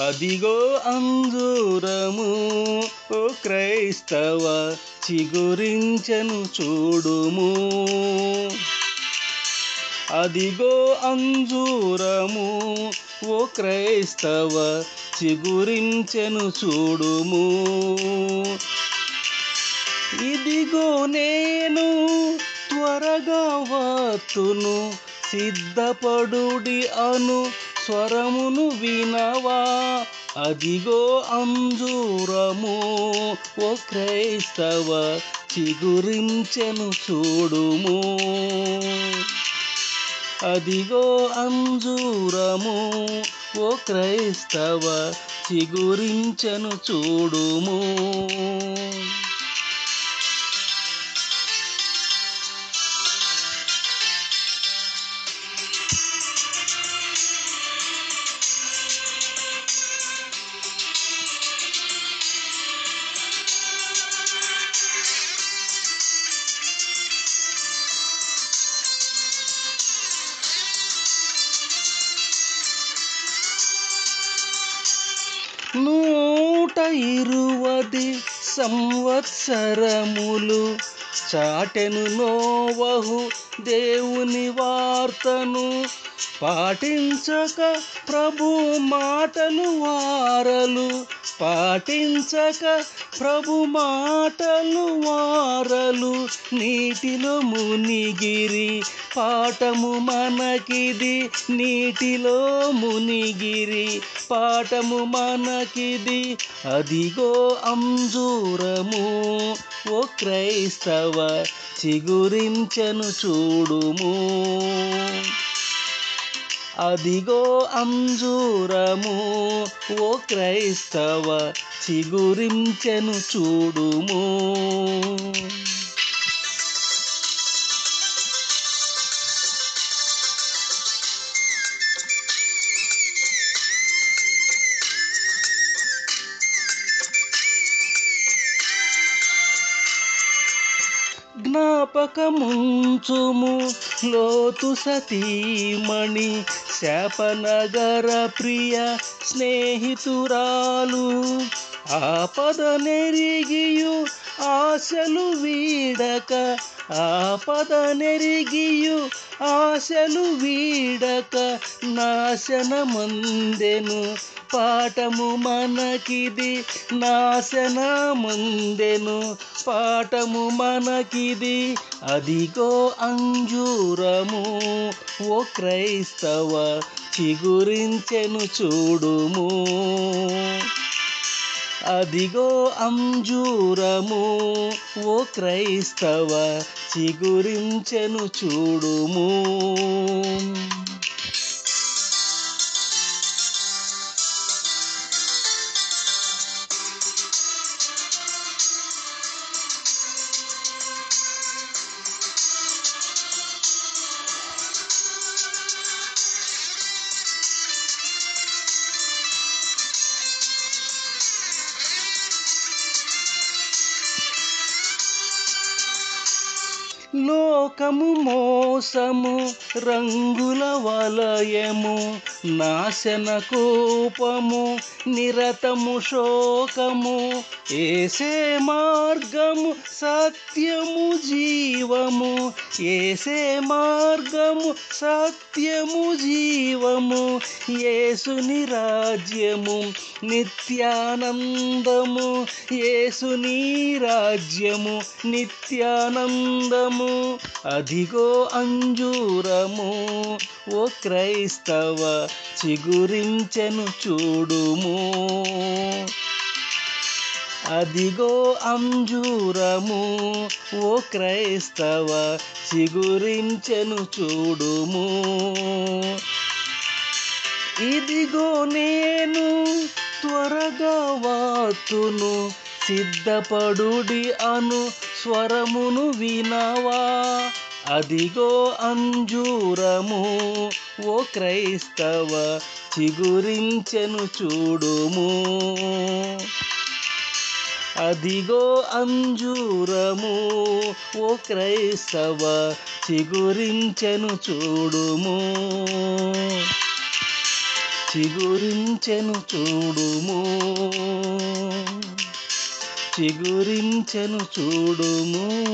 అదిగో అంజూరము ఓ క్రైస్తవ చిగురించెను చూడుము. అదిగో అంజూరము ఓ క్రైస్తవ చిగురించెను చూడుము. ఇదిగో నేను త్వరగా వత్తును సిద్ధపడుడి అను స్వరమును వినవా. అదిగో అంజూరము ఓ క్రైస్తవ చిగురించెను చూడుము. అదిగో అంజూరము ఓ క్రైస్తవ చిగురించెను చూడుము. నూట 20 సంవత్సరములు చాటెను నోవహు దేవుని వార్తను. పాటించక ప్రభు మాటలు వారలు, పాటించక ప్రభు మాటలు వారలు నీటిలో మునిగిరి. పాఠము మనకిది, నీటిలో మునిగిరి, పాఠము మనకిది. అదిగో అంజూరము ఓ క్రైస్తవ చిగురించెను చూడుము. అదిగో అంజూరము ఓ క్రైస్తవ చిగురించెను చూడుము. జ్ఞాపకముంచుము లోతు సతీమణి, శాపనగర ప్రియ స్నేహితురాలు. ఆపద నెరిగియు ఆశలు వీడక, ఆపద నెరిగియు ఆశలు వీడక నాశనమందెను. పాఠము మనకిది, నాశనమందెను, పాఠము మనకిది. అదిగో అంజూరము ఓ క్రైస్తవ చిగురించెను చూడుము. అదిగో అంజూరము ఓ క్రైస్తవ చిగురించెను చూడుము. లోకము మోసము రంగుల వలయము, నాశన కోపము నిరతము శోకము. ఏసే మార్గము సత్యము జీవము, ఏసే మార్గము సత్యము జీవము. యేసుని రాజ్యము నిత్యానందము, యేసుని రాజ్యము నిత్యానందము. అదిగో అంజూరము ఓ క్రైస్తవ చిగురించెను చూడుము. అదిగో అంజూరము ఓ క్రైస్తవ చిగురించెను చూడుము. ఇదిగో నేను త్వరగా వాతును, సిద్ధపడుడి అను స్వరమును వినవా. అదిగో అంజూరము ఓ క్రైస్తవ, చిగురించెను చూడుము. అదిగో అంజూరము ఓ క్రైస్తవ, చిగురించెను చూడుము. చిగురించెను చూడుము. చిగురించెను చూడుము.